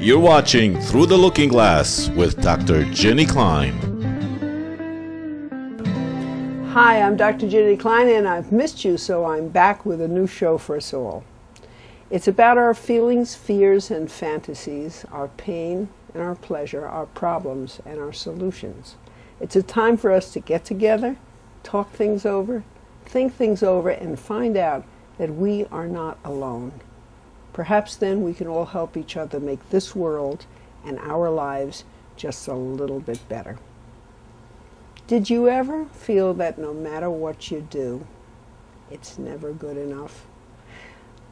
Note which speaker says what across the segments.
Speaker 1: You're watching Through the Looking Glass with Dr. Jenny Klein.
Speaker 2: Hi, I'm Dr. Jenny Klein, and I've missed you, so I'm back with a new show for us all. It's about our feelings, fears, and fantasies, our pain and our pleasure, our problems and our solutions. It's a time for us to get together, talk things over, think things over, and find out that we are not alone. Perhaps then we can all help each other make this world and our lives just a little bit better. Did you ever feel that no matter what you do, it's never good enough?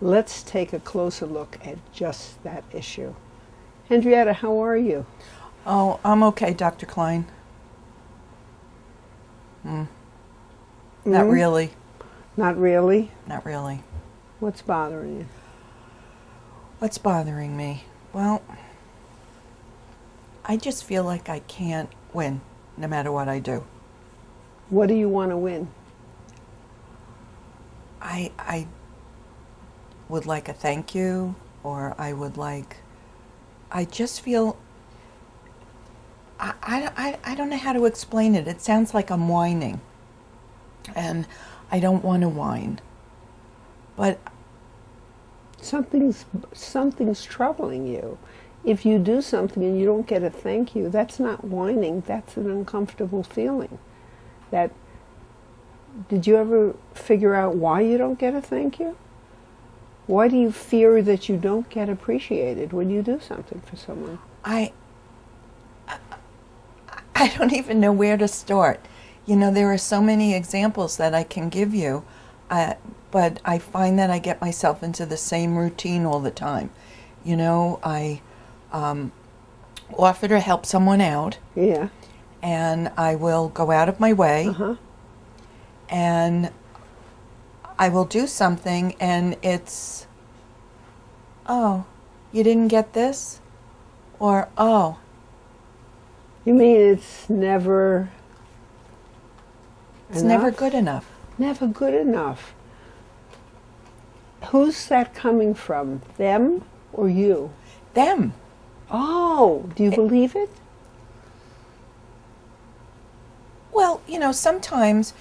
Speaker 2: Let's take a closer look at just that issue. Henrietta, how are you?
Speaker 3: Oh, I'm okay, Dr. Klein. Not really.
Speaker 2: Not really?
Speaker 3: Not really.
Speaker 2: What's bothering you?
Speaker 3: What's bothering me? Well, I just feel like I can't win, no matter what I do.
Speaker 2: What do you want to win?
Speaker 3: I would like a thank you, or I just feel, I don't know how to explain it. It sounds like I'm whining, and I don't want to whine. But
Speaker 2: something's troubling you. If you do something and you don't get a thank you, that's not whining, that's an uncomfortable feeling. Did you ever figure out why you don't get a thank you? Why do you fear that you don't get appreciated when you do something for someone?
Speaker 3: I don't even know where to start. You know, there are so many examples that I can give you, but I find that I get myself into the same routine all the time. You know, I offer to help someone out.
Speaker 2: Yeah.
Speaker 3: And I will go out of my way. And I will do something, and it's, oh, you didn't get this? Or, oh.
Speaker 2: You mean it's never
Speaker 3: It's never good enough.
Speaker 2: Never good enough. Who's that coming from? Them or you?
Speaker 3: Them.
Speaker 2: Oh, do you believe it?
Speaker 3: Well, you know, sometimes,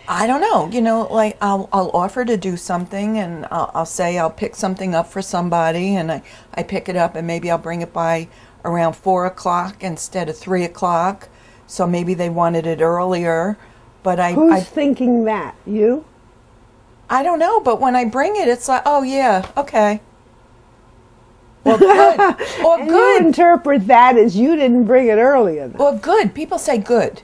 Speaker 3: I don't know, you know, like I'll offer to do something, and I'll say I'll pick something up for somebody, and I pick it up, and maybe I'll bring it by around 4 o'clock instead of 3 o'clock. So maybe they wanted it earlier, but
Speaker 2: Who's thinking that? You?
Speaker 3: I don't know, but when I bring it, it's like, oh yeah, okay. Or good. Or
Speaker 2: and
Speaker 3: good.
Speaker 2: You interpret that as you didn't bring it earlier enough.
Speaker 3: Or good. People say good.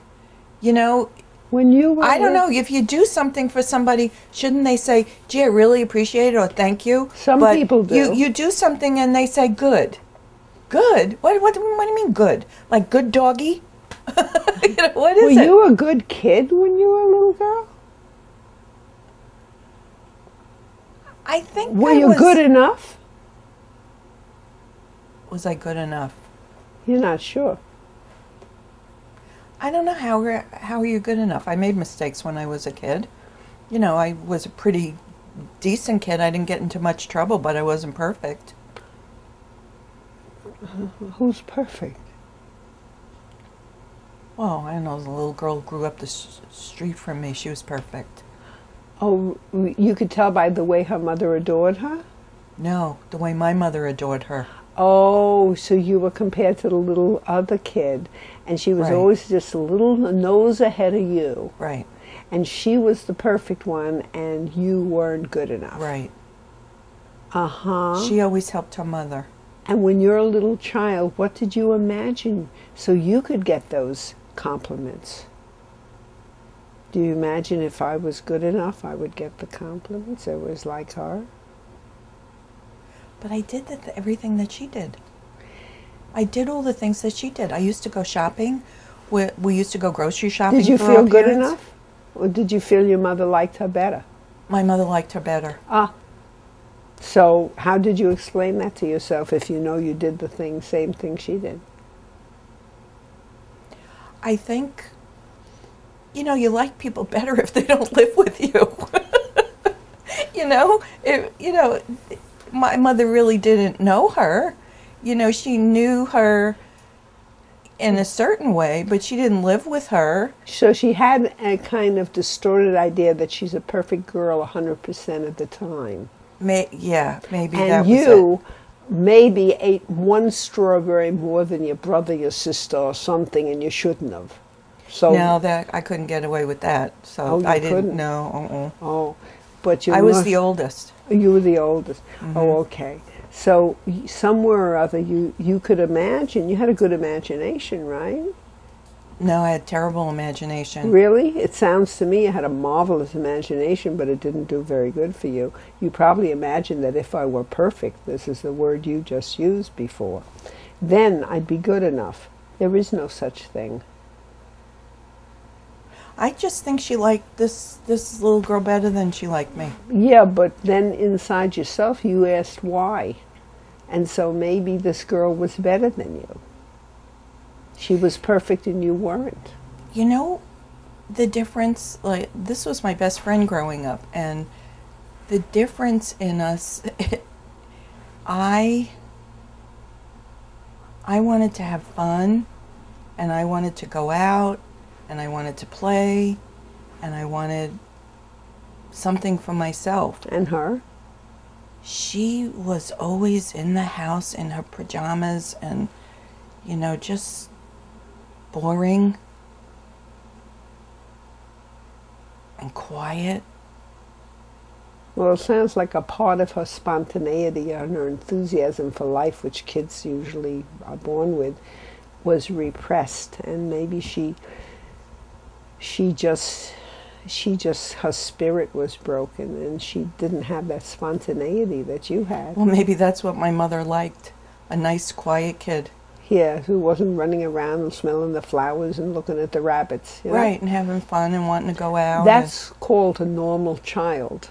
Speaker 3: You know,
Speaker 2: when you
Speaker 3: I don't know, if you do something for somebody, shouldn't they say, gee, I really appreciate it, or thank you?
Speaker 2: Some people do.
Speaker 3: You do something and they say good. Good? What do you mean good? Like good doggy? You know, what is it?
Speaker 2: Were you a good kid when you were a little girl?
Speaker 3: I think
Speaker 2: Were you good enough?
Speaker 3: Was I good enough?
Speaker 2: You're not sure.
Speaker 3: I don't know how are you good enough. I made mistakes when I was a kid. You know, I was a pretty decent kid. I didn't get into much trouble, but I wasn't perfect.
Speaker 2: Who's perfect?
Speaker 3: Well, I don't know. The little girl grew up the street from me. She was perfect.
Speaker 2: Oh, you could tell by the way her mother adored her?
Speaker 3: No, the way my mother adored her.
Speaker 2: Oh, so you were compared to the little other kid, and she was always just a little nose ahead of you.
Speaker 3: Right.
Speaker 2: And she was the perfect one, and you weren't good enough.
Speaker 3: Right.
Speaker 2: Uh-huh.
Speaker 3: She always helped her mother.
Speaker 2: And when you're a little child, what did you imagine so you could get those compliments? Do you imagine if I was good enough, I would get the compliments? It was like her.
Speaker 3: But I did everything that she did. I did all the things that she did. I used to go shopping. We used to go grocery shopping.
Speaker 2: Did you feel good enough? Or did you feel your mother liked her better?
Speaker 3: My mother liked her better.
Speaker 2: Ah. So how did you explain that to yourself if you know you did the same thing she did?
Speaker 3: I think, you know, you like people better if they don't live with you. You know, my mother really didn't know her. You know, she knew her in a certain way, but she didn't live with her.
Speaker 2: So she had a kind of distorted idea that she's a perfect girl 100% of the time.
Speaker 3: Yeah, maybe
Speaker 2: And
Speaker 3: that was
Speaker 2: you maybe ate one strawberry more than your brother, your sister, or something, and you shouldn't have. So
Speaker 3: No, that I couldn't get away with that. So
Speaker 2: Oh, you
Speaker 3: I didn't
Speaker 2: couldn't?
Speaker 3: know.
Speaker 2: Oh, but you
Speaker 3: I was the oldest.
Speaker 2: You were the oldest.
Speaker 3: Mm-hmm.
Speaker 2: Oh, okay. So somewhere or other, you could imagine. You had a good imagination, right?
Speaker 3: No, I had terrible imagination.
Speaker 2: Really? It sounds to me you had a marvelous imagination, but it didn't do very good for you. You probably imagined that if I were perfect, this is the word you just used before, then I'd be good enough. There is no such thing.
Speaker 3: I just think she liked this little girl better than she liked me.
Speaker 2: Yeah, but then inside yourself you asked why. And so maybe this girl was better than you. She was perfect and you weren't.
Speaker 3: You know, the difference, like, this was my best friend growing up, and the difference in us, I wanted to have fun, and I wanted to go out, and I wanted to play, and I wanted something for myself.
Speaker 2: And her?
Speaker 3: She was always in the house in her pajamas and, you know, just boring and quiet.
Speaker 2: Well, it sounds like a part of her spontaneity and her enthusiasm for life, which kids usually are born with, was repressed. And maybe she just, her spirit was broken and she didn't have that spontaneity that you had.
Speaker 3: Well, maybe that's what my mother liked, a nice, quiet kid.
Speaker 2: Yeah, who wasn't running around and smelling the flowers and looking at the rabbits. You know?
Speaker 3: Right, and having fun and wanting to go out.
Speaker 2: That's called a normal child.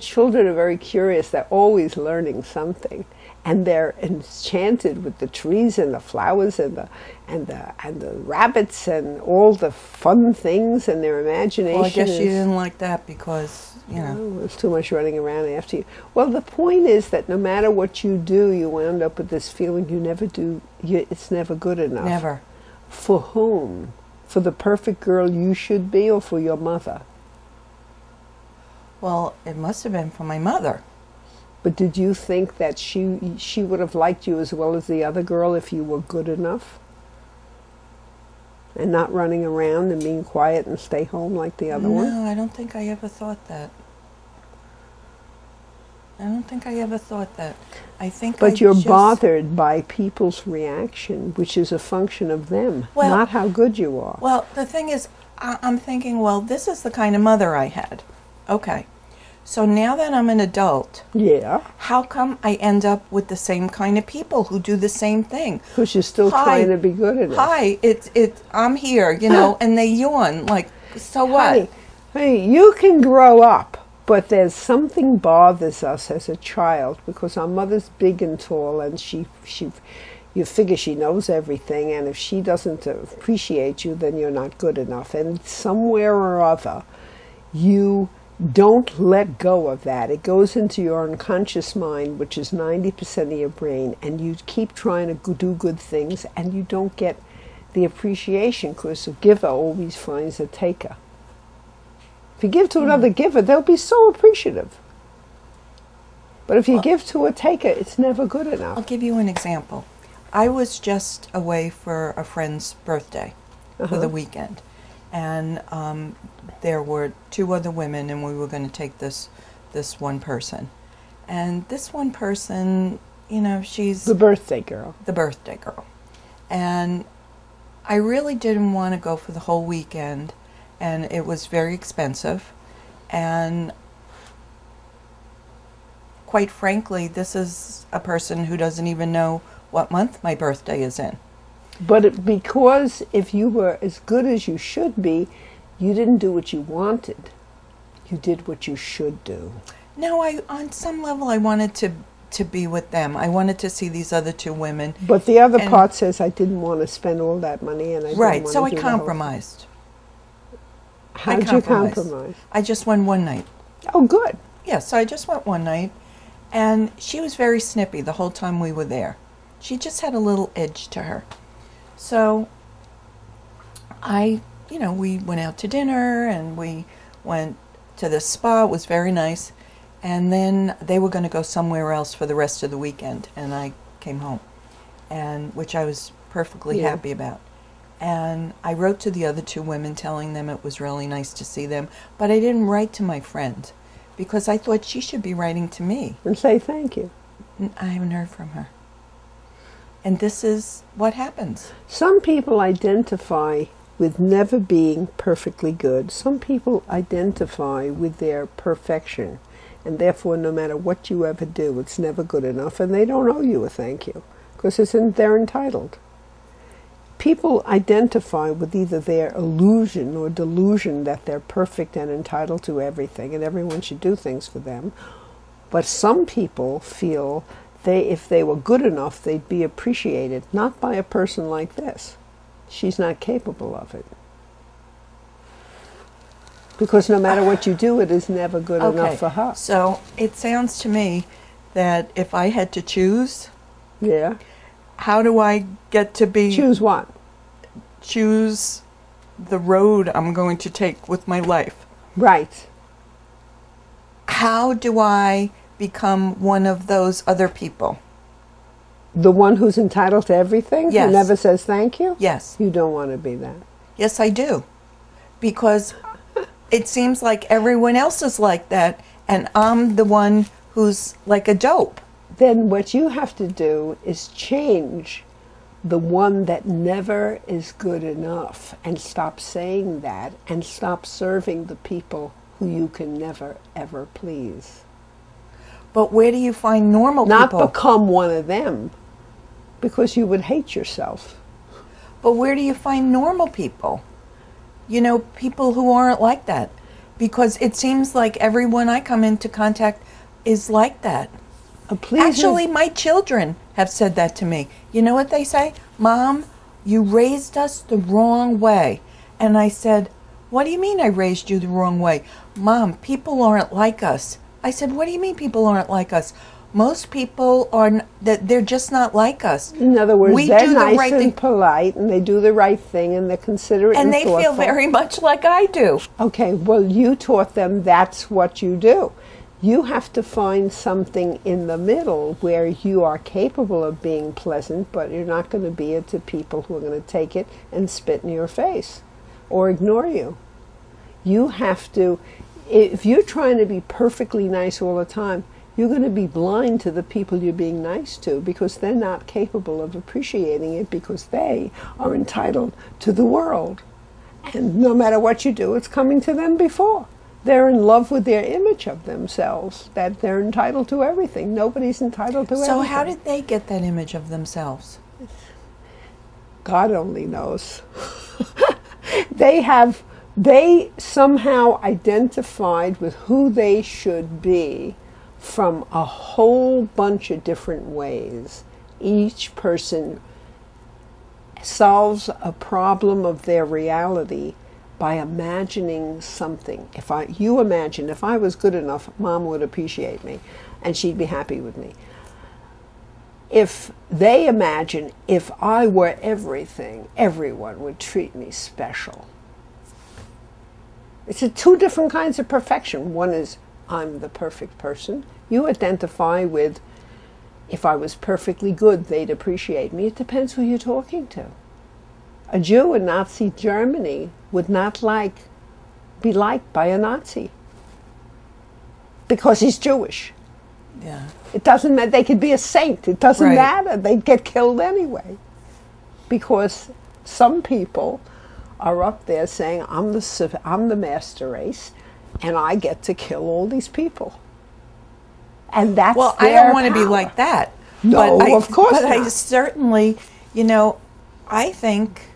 Speaker 2: Children are very curious. They're always learning something, and they're enchanted with the trees and the flowers and the rabbits and all the fun things and their imagination.
Speaker 3: Well, I guess she didn't like that because, you know.
Speaker 2: Oh, there's too much running around after you. Well, the point is that no matter what you do, you wound up with this feeling you never do. It's never good enough.
Speaker 3: Never.
Speaker 2: For whom? For the perfect girl you should be, or for your mother?
Speaker 3: Well, it must have been for my mother.
Speaker 2: But did you think that she would have liked you as well as the other girl if you were good enough? And not running around and being quiet and stay home like the other one?
Speaker 3: No, I don't think I ever thought that. I don't think I ever thought that. I think
Speaker 2: But
Speaker 3: I
Speaker 2: you're
Speaker 3: just,
Speaker 2: bothered by people's reaction, which is a function of them,
Speaker 3: Well-
Speaker 2: not how good you are.
Speaker 3: Well, the thing is, I'm thinking, well, this is the kind of mother I had. Okay. So now that I'm an adult,
Speaker 2: Yeah,
Speaker 3: how come I end up with the same kind of people who do the same thing?
Speaker 2: because you're still
Speaker 3: Hi.
Speaker 2: trying to be good at it.
Speaker 3: Hi, I'm here, you know, and they yawn, like, so what?
Speaker 2: Hey, you can grow up, but there's something bothers us as a child because our mother's big and tall, and you figure she knows everything, and if she doesn't appreciate you, then you're not good enough. And somewhere or other, you don't let go of that. It goes into your unconscious mind, which is 90% of your brain, and you keep trying to do good things, and you don't get the appreciation because a giver always finds a taker. If you give to another giver, they'll be so appreciative. But if you give to a taker, it's never good
Speaker 3: I'll
Speaker 2: enough.
Speaker 3: give you an example. I was just away for a friend's birthday for the weekend, and there were 2 other women, and we were going to take this one person. And this one person, you know, she's
Speaker 2: The birthday girl.
Speaker 3: the birthday girl. And I really didn't want to go for the whole weekend, and it was very expensive. And quite frankly, this is a person who doesn't even know what month my birthday is in.
Speaker 2: But because if you were as good as you should be, you didn't do what you wanted. You did what you should do.
Speaker 3: No, on some level I wanted to be with them. I wanted to see these other 2 women.
Speaker 2: But the other
Speaker 3: And-
Speaker 2: part says I didn't want to spend all that money, and I didn't
Speaker 3: Right,
Speaker 2: want
Speaker 3: so
Speaker 2: to
Speaker 3: I
Speaker 2: do the whole-
Speaker 3: compromised.
Speaker 2: How'd you compromise?
Speaker 3: I just went one night.
Speaker 2: Oh, good.
Speaker 3: Yeah, so I just went one night, And she was very snippy the whole time we were there. She just had a little edge to her. So we went out to dinner and we went to the spa. It was very nice. And then they were going to go somewhere else for the rest of the weekend. And I came home, which I was perfectly happy about. And I wrote to the other two women telling them it was really nice to see them. But I didn't write to my friend because I thought she should be writing to me.
Speaker 2: And say thank you.
Speaker 3: I haven't heard from her. And this is what happens.
Speaker 2: Some people identify with never being perfectly good. Some people identify with their perfection. And therefore, no matter what you ever do, it's never good enough. And they don't owe you a thank you because they're entitled. People identify with either their illusion or delusion that they're perfect and entitled to everything and everyone should do things for them. But some people feel if they were good enough, they'd be appreciated, not by a person like this. She's not capable of it. Because no matter what you do, it is never good enough for her.
Speaker 3: So it sounds to me that if I had to choose, how do I get to be...
Speaker 2: Choose what?
Speaker 3: Choose the road I'm going to take with my life.
Speaker 2: Right.
Speaker 3: How do I become one of those other people?
Speaker 2: The one who's entitled to everything?
Speaker 3: Yes.
Speaker 2: Who never says thank you?
Speaker 3: Yes.
Speaker 2: You don't want to be that.
Speaker 3: Yes, I do. Because it seems like everyone else is like that, and I'm the one who's like a dope.
Speaker 2: Then what you have to do is change the one that never is good enough and stop saying that and stop serving the people who you can never, ever please.
Speaker 3: But where do you find normal people?
Speaker 2: Not become one of them, because you would hate yourself.
Speaker 3: But where do you find normal people? You know, people who aren't like that. Because it seems like everyone I come into contact is like that. Actually, my children have said that to me. You know what they say? Mom, you raised us the wrong way. And I said, what do you mean I raised you the wrong way? Mom, people aren't like us. I said, what do you mean people aren't like us? Most people are, they're just not like us.
Speaker 2: In other words, they're nice and polite, and they do the right thing, and they're considerate and thoughtful.
Speaker 3: And they feel very much like I do.
Speaker 2: Okay, well, you taught them that's what you do. You have to find something in the middle where you are capable of being pleasant, but you're not going to be it to people who are going to take it and spit in your face or ignore you. You have to, if you're trying to be perfectly nice all the time, you're going to be blind to the people you're being nice to because they're not capable of appreciating it because they are entitled to the world. And no matter what you do, it's coming to them before. They're in love with their image of themselves, that they're entitled to everything. Nobody's entitled to everything.
Speaker 3: So how did they get that image of themselves?
Speaker 2: God only knows. They somehow identified with who they should be from a whole bunch of different ways. Each person solves a problem of their reality by imagining something. You imagine, if I was good enough, Mom would appreciate me and she'd be happy with me. If they imagine, if I were everything, everyone would treat me special. It's two different kinds of perfection. One is, I'm the perfect person. You identify with, if I was perfectly good, they'd appreciate me. It depends who you're talking to. A Jew in Nazi Germany would not be liked by a Nazi because he's Jewish.
Speaker 3: Yeah.
Speaker 2: It doesn't matter. They could be a saint. It doesn't matter. They'd get killed anyway. Because some people are up there saying, I'm the master race, and I get to kill all these people. And that's
Speaker 3: well, I don't want to be like that.
Speaker 2: No,
Speaker 3: but
Speaker 2: of course
Speaker 3: not.
Speaker 2: But
Speaker 3: I certainly, I think...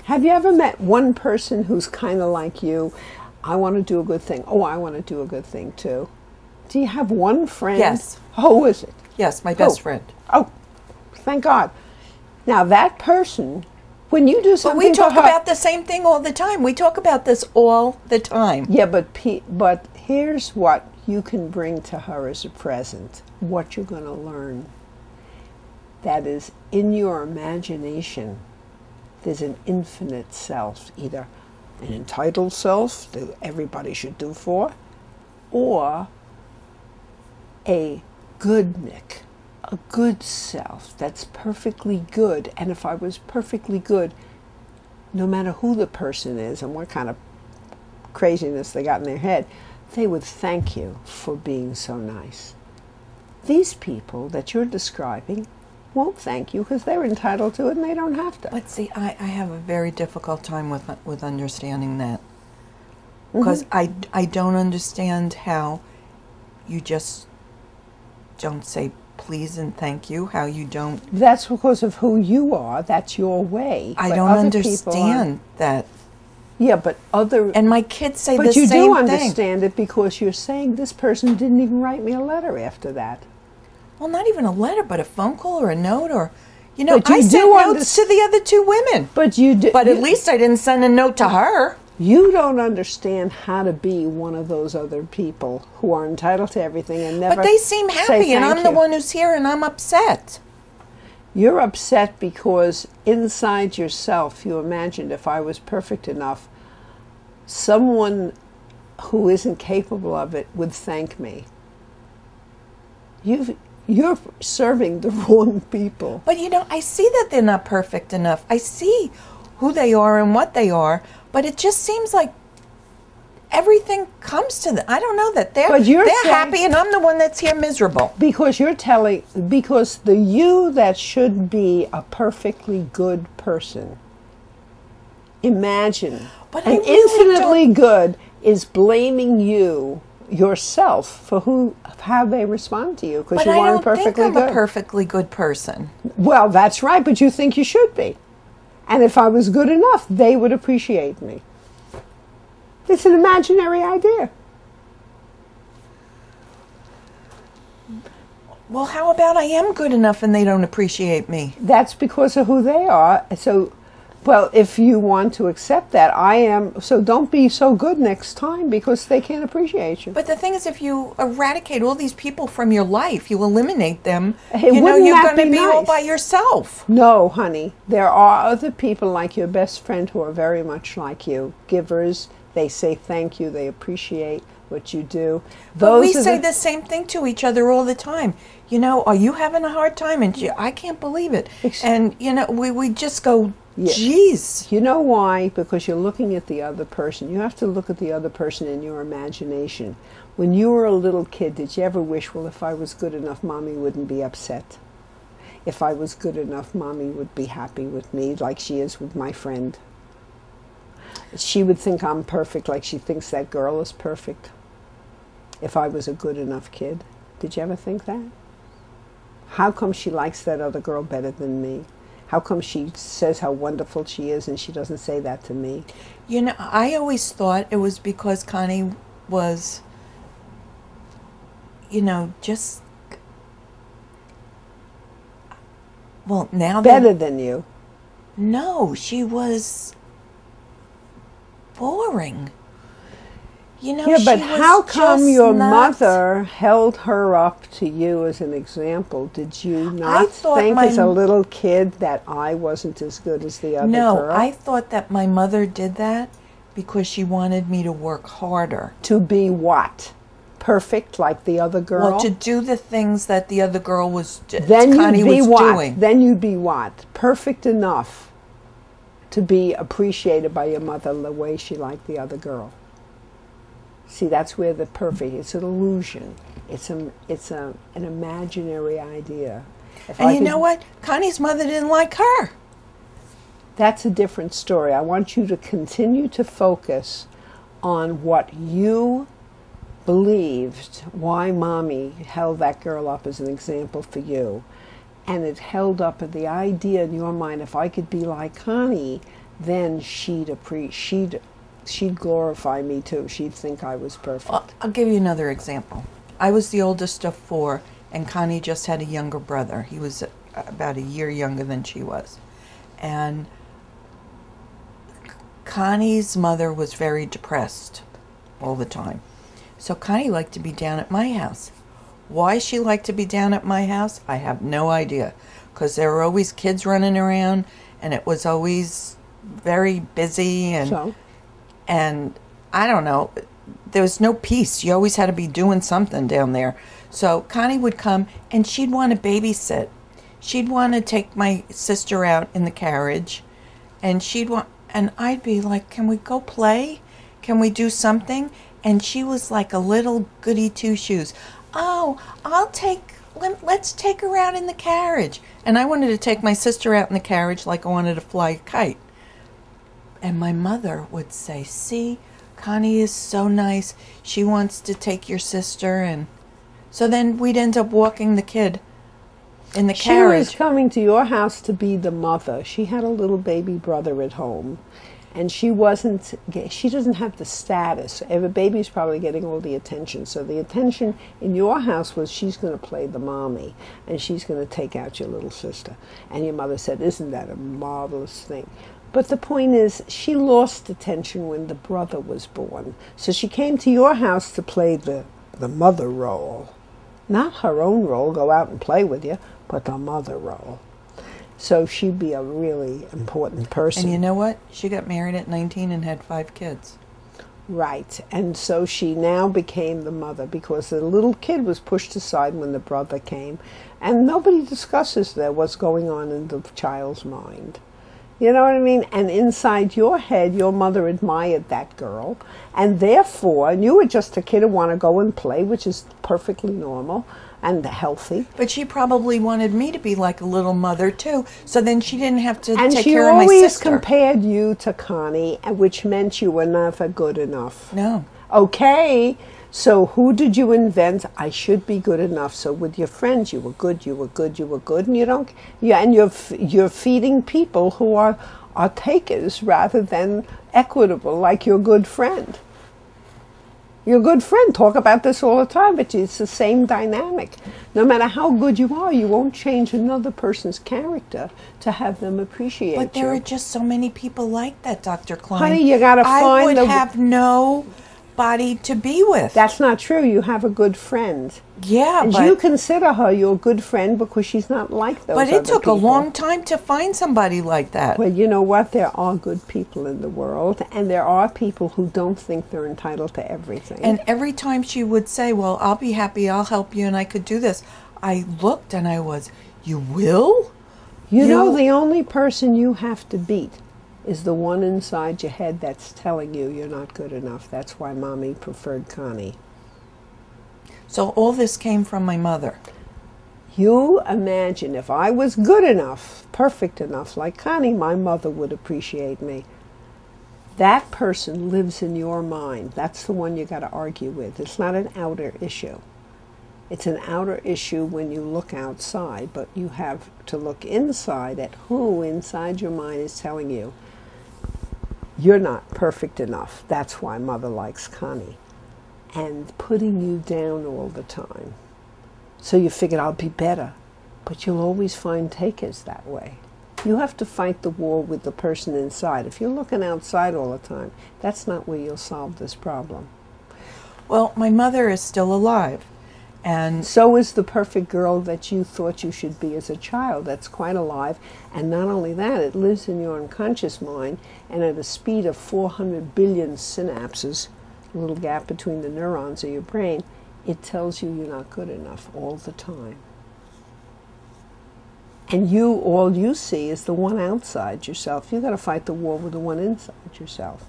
Speaker 2: Have you ever met one person who's kind of like you? I want to do a good thing. Oh, I want to do a good thing too. Do you have one friend?
Speaker 3: Yes.
Speaker 2: Who is it?
Speaker 3: Yes, my best friend.
Speaker 2: Oh, thank God. Now that person, when you do something
Speaker 3: But we talk about the same thing all the time. We talk about this all the time.
Speaker 2: Yeah, but here's what you can bring to her as a present, what you're going to learn. That is, in your imagination, there's an infinite self, either an entitled self that everybody should do for, or a good Nick, a good self that's perfectly good. And if I was perfectly good, no matter who the person is and what kind of craziness they got in their head, they would thank you for being so nice. These people that you're describing won't thank you because they're entitled to it and they don't have to.
Speaker 3: But see, I have a very difficult time with understanding that. Because I don't understand how you just don't say please and thank you, how you don't...
Speaker 2: That's because of who you are. That's your way.
Speaker 3: I
Speaker 2: But
Speaker 3: don't
Speaker 2: other people
Speaker 3: understand that.
Speaker 2: Yeah, but other...
Speaker 3: And my kids say the
Speaker 2: But
Speaker 3: same
Speaker 2: you
Speaker 3: thing.
Speaker 2: do understand it because you're saying this person didn't even write me a letter after that.
Speaker 3: Well, not even a letter, but a phone call or a note or... You know,
Speaker 2: But you
Speaker 3: I
Speaker 2: do
Speaker 3: sent notes to the other two women.
Speaker 2: But you do...
Speaker 3: But at least I didn't send a note to her.
Speaker 2: You don't understand how to be one of those other people who are entitled to everything and never
Speaker 3: But they seem
Speaker 2: say
Speaker 3: happy, and
Speaker 2: thank
Speaker 3: I'm the
Speaker 2: you.
Speaker 3: one who's here, and I'm upset.
Speaker 2: You're upset because inside yourself you imagined if I was perfect enough, someone who isn't capable of it would thank me. You're serving the wrong people.
Speaker 3: But, you know, I see that they're not perfect enough. I see who they are and what they are, but it just seems like everything comes to them. I don't know that they're
Speaker 2: But you're saying-
Speaker 3: happy, and I'm the one that's here miserable.
Speaker 2: Because because the you that should be a perfectly good person, imagine,
Speaker 3: But I
Speaker 2: and
Speaker 3: really
Speaker 2: infinitely good is blaming you, yourself, for how they respond to you because
Speaker 3: But
Speaker 2: you
Speaker 3: I
Speaker 2: weren't
Speaker 3: don't think
Speaker 2: perfectly
Speaker 3: I'm
Speaker 2: good.
Speaker 3: a perfectly good person.
Speaker 2: Well, that's right, but you think you should be. And if I was good enough, they would appreciate me. It's an imaginary idea.
Speaker 3: Well, how about I am good enough and they don't appreciate me?
Speaker 2: That's because of who they are. So, well, if you want to accept that, I am. So don't be so good next time because they can't appreciate you.
Speaker 3: But the thing is, if you eradicate all these people from your life, you eliminate them,
Speaker 2: Hey,
Speaker 3: you know,
Speaker 2: wouldn't
Speaker 3: you're
Speaker 2: that
Speaker 3: going to
Speaker 2: be
Speaker 3: be all
Speaker 2: nice?
Speaker 3: by yourself.
Speaker 2: No, honey. There are other people like your best friend who are very much like you. Givers. They say thank you. They appreciate what you do.
Speaker 3: But we
Speaker 2: are
Speaker 3: say the same thing to each other all the time. You know, are you having a hard time? And I can't believe it. And, you know, we just go,
Speaker 2: Yeah.
Speaker 3: geez.
Speaker 2: You know why? Because you're looking at the other person. You have to look at the other person in your imagination. When you were a little kid, did you ever wish, well, if I was good enough, Mommy wouldn't be upset? If I was good enough, Mommy would be happy with me like she is with my friend. She would think I'm perfect like she thinks that girl is perfect. If I was a good enough kid. Did you ever think that? How come she likes that other girl better than me? How come she says how wonderful she is and she doesn't say that to me?
Speaker 3: You know, I always thought it was because Connie was, you know, just, well, now
Speaker 2: Better than you.
Speaker 3: No, she was boring. You know,
Speaker 2: Yeah, but
Speaker 3: she was
Speaker 2: how come
Speaker 3: just
Speaker 2: your
Speaker 3: not-
Speaker 2: mother held her up to you as an example? Did you not
Speaker 3: thought
Speaker 2: think
Speaker 3: my-
Speaker 2: as a little kid that I wasn't as good as the other
Speaker 3: No,
Speaker 2: girl?
Speaker 3: I thought that my mother did that because she wanted me to work harder.
Speaker 2: To be what? Perfect like the other girl?
Speaker 3: Well, to do the things that the other girl was,
Speaker 2: Then
Speaker 3: Connie
Speaker 2: you'd be
Speaker 3: was
Speaker 2: what?
Speaker 3: doing.
Speaker 2: Then you'd be what? Perfect enough to be appreciated by your mother the way she liked the other girl. See, that's where the perfect, it's an illusion. It's an imaginary idea. If I
Speaker 3: And you
Speaker 2: could-
Speaker 3: know what? Connie's mother didn't like her.
Speaker 2: That's a different story. I want you to continue to focus on what you believed, why Mommy held that girl up as an example for you. And it held up the idea in your mind, if I could be like Connie, then she'd glorify me too. She'd think I was perfect.
Speaker 3: I'll give you another example. I was the oldest of 4, and Connie just had a younger brother. He was about a year younger than she was. And Connie's mother was very depressed all the time. So Connie liked to be down at my house. Why she liked to be down at my house, I have no idea. Because there were always kids running around, and it was always very busy, and I don't know, there was no peace. You always had to be doing something down there. So Connie would come, and she'd want to babysit. She'd want to take my sister out in the carriage, and I'd be like, can we go play? Can we do something? And she was like a little goody two-shoes. Oh, let's take her out in the carriage. And I wanted to take my sister out in the carriage like I wanted to fly a kite. And my mother would say, see, Connie is so nice. She wants to take your sister. And so then we'd end up walking the kid in the carriage.
Speaker 2: She was coming to your house to be the mother. She had a little baby brother at home. And she doesn't have the status. Every baby's probably getting all the attention. So the attention in your house was she's going to play the mommy, and she's going to take out your little sister. And your mother said, isn't that a marvelous thing? But the point is, she lost attention when the brother was born. So she came to your house to play the mother role. Not her own role, go out and play with you, but the mother role. So she'd be a really important person.
Speaker 3: And you know what? She got married at 19 and had 5 kids.
Speaker 2: Right. And so she now became the mother because the little kid was pushed aside when the brother came. And nobody discusses there what's going on in the child's mind. You know what I mean? And inside your head, your mother admired that girl. And therefore, and you were just a kid who wanted to go and play, which is perfectly normal and healthy.
Speaker 3: But she probably wanted me to be like a little mother too, so then she didn't have to take care of my sister. And she always
Speaker 2: compared you to Connie, which meant you were never good enough.
Speaker 3: No.
Speaker 2: Okay, so who did you invent? I should be good enough. So with your friends, you were good, you were good, you were good, and you don't. Yeah, and you're feeding people who are takers rather than equitable, like your good friend. Your good friend, talk about this all the time, but it's the same dynamic. No matter how good you are, you won't change another person's character to have them appreciate you.
Speaker 3: But there are just so many people like that, Dr. Klein.
Speaker 2: Honey, you got to find
Speaker 3: I would have nobody to be with.
Speaker 2: That's not true. You have a good friend.
Speaker 3: Yeah,
Speaker 2: and you consider her your good friend because she's not like those other people.
Speaker 3: But it took a long time to find somebody like that.
Speaker 2: Well, you know what? There are good people in the world, and there are people who don't think they're entitled to everything.
Speaker 3: And every time she would say, well, I'll be happy, I'll help you, and I could do this, I looked and I was, you will?
Speaker 2: You know, the only person you have to beat is the one inside your head that's telling you you're not good enough. That's why Mommy preferred Connie.
Speaker 3: So all this came from my mother.
Speaker 2: You imagine if I was good enough, perfect enough, like Connie, my mother would appreciate me. That person lives in your mind. That's the one you got to argue with. It's not an outer issue. It's an outer issue when you look outside, but you have to look inside at who inside your mind is telling you you're not perfect enough. That's why Mother likes Connie. And putting you down all the time. So you figured I'll be better. But you'll always find takers that way. You have to fight the war with the person inside. If you're looking outside all the time, that's not where you'll solve this problem.
Speaker 3: Well, my mother is still alive. And
Speaker 2: so is the perfect girl that you thought you should be as a child. That's quite alive. And not only that, it lives in your unconscious mind and at a speed of 400 billion synapses, a little gap between the neurons of your brain, it tells you you're not good enough all the time. And all you see is the one outside yourself. You've got to fight the war with the one inside yourself.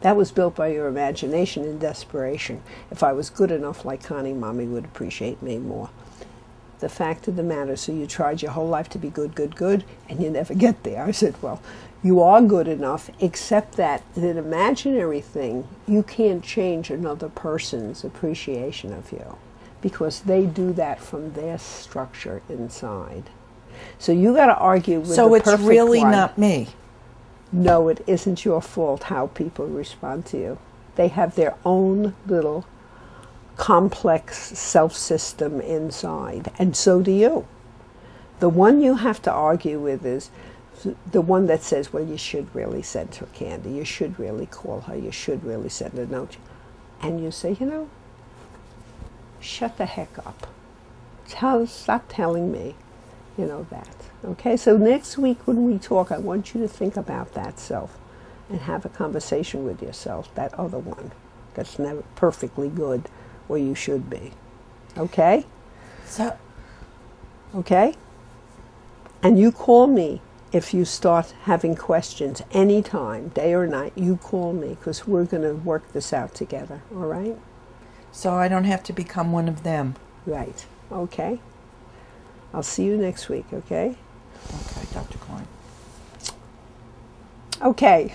Speaker 2: That was built by your imagination in desperation. If I was good enough like Connie, Mommy would appreciate me more. The fact of the matter, so you tried your whole life to be good, good, good, and you never get there. I said, well, you are good enough, except that an imaginary thing, you can't change another person's appreciation of you because they do that from their structure inside. So you got to argue with the perfect one.
Speaker 3: So it's really not me.
Speaker 2: No, it isn't your fault how people respond to you. They have their own little complex self-system inside, and so do you. The one you have to argue with is, the one that says, well, you should really send her candy, you should really call her, you should really send a note. And you say, shut the heck up. Stop telling me, that. Okay, so next week when we talk, I want you to think about that self and have a conversation with yourself, that other one that's never perfectly good where you should be. Okay? Okay? And you call me if you start having questions anytime, day or night. You call me because we're going to work this out together. All right?
Speaker 3: So I don't have to become one of them.
Speaker 2: Right. Okay. I'll see you next week, okay?
Speaker 3: Okay, Dr. Klein.
Speaker 2: Okay.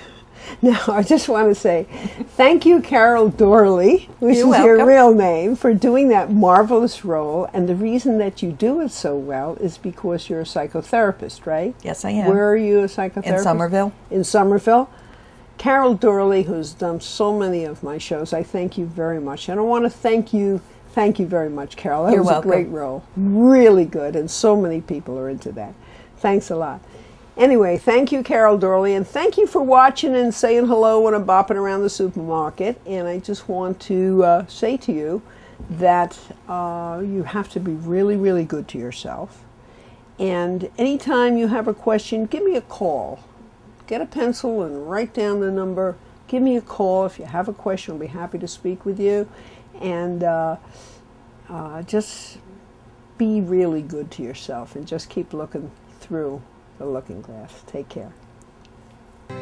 Speaker 2: Now, I just want to say thank you, Carol Dorley, which
Speaker 3: You're
Speaker 2: is your
Speaker 3: welcome.
Speaker 2: real name, for doing that marvelous role. And the reason that you do it so well is because you're a psychotherapist, right?
Speaker 3: Yes, I am.
Speaker 2: Where are you a psychotherapist?
Speaker 3: In Somerville.
Speaker 2: In Somerville. Carol Dorley, who's done so many of my shows, I thank you very much. And I want to thank you very much, Carol. That
Speaker 3: You're
Speaker 2: was
Speaker 3: welcome.
Speaker 2: a great role. Really good, and so many people are into that. Thanks a lot. Anyway, thank you, Carol Dorley, and thank you for watching and saying hello when I'm bopping around the supermarket. And I just want to say to you that you have to be really, really good to yourself. And anytime you have a question, give me a call. Get a pencil and write down the number. Give me a call if you have a question. I'll be happy to speak with you. And just be really good to yourself and just keep looking through the looking glass. Take care.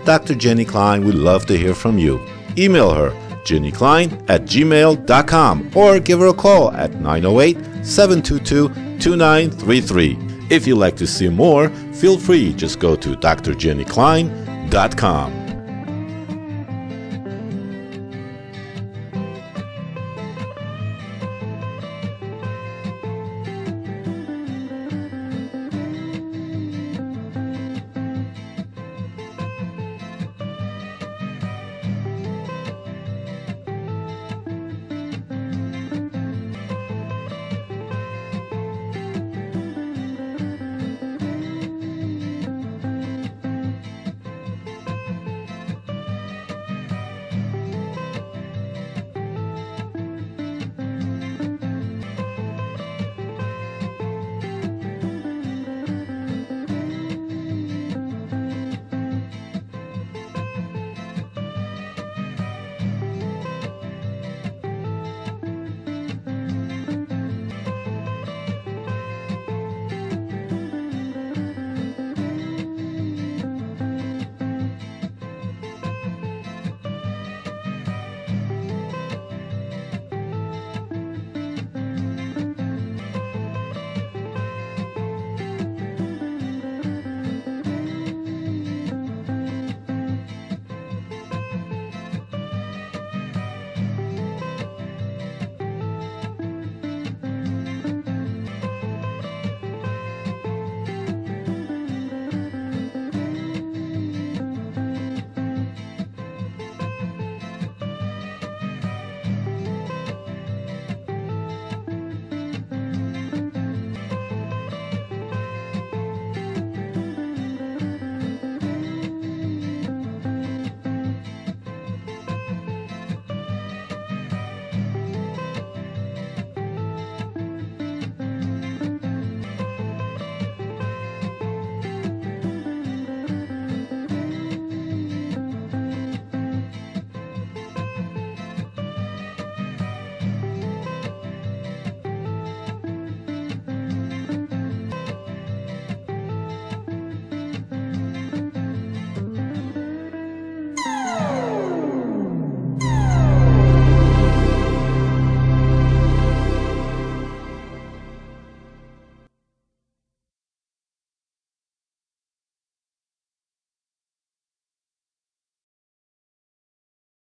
Speaker 1: Dr. Jenny Klein would love to hear from you. Email her, jennyklein@gmail.com, or give her a call at 908-722-2933. If you'd like to see more, feel free. Just go to drjennyklein.com.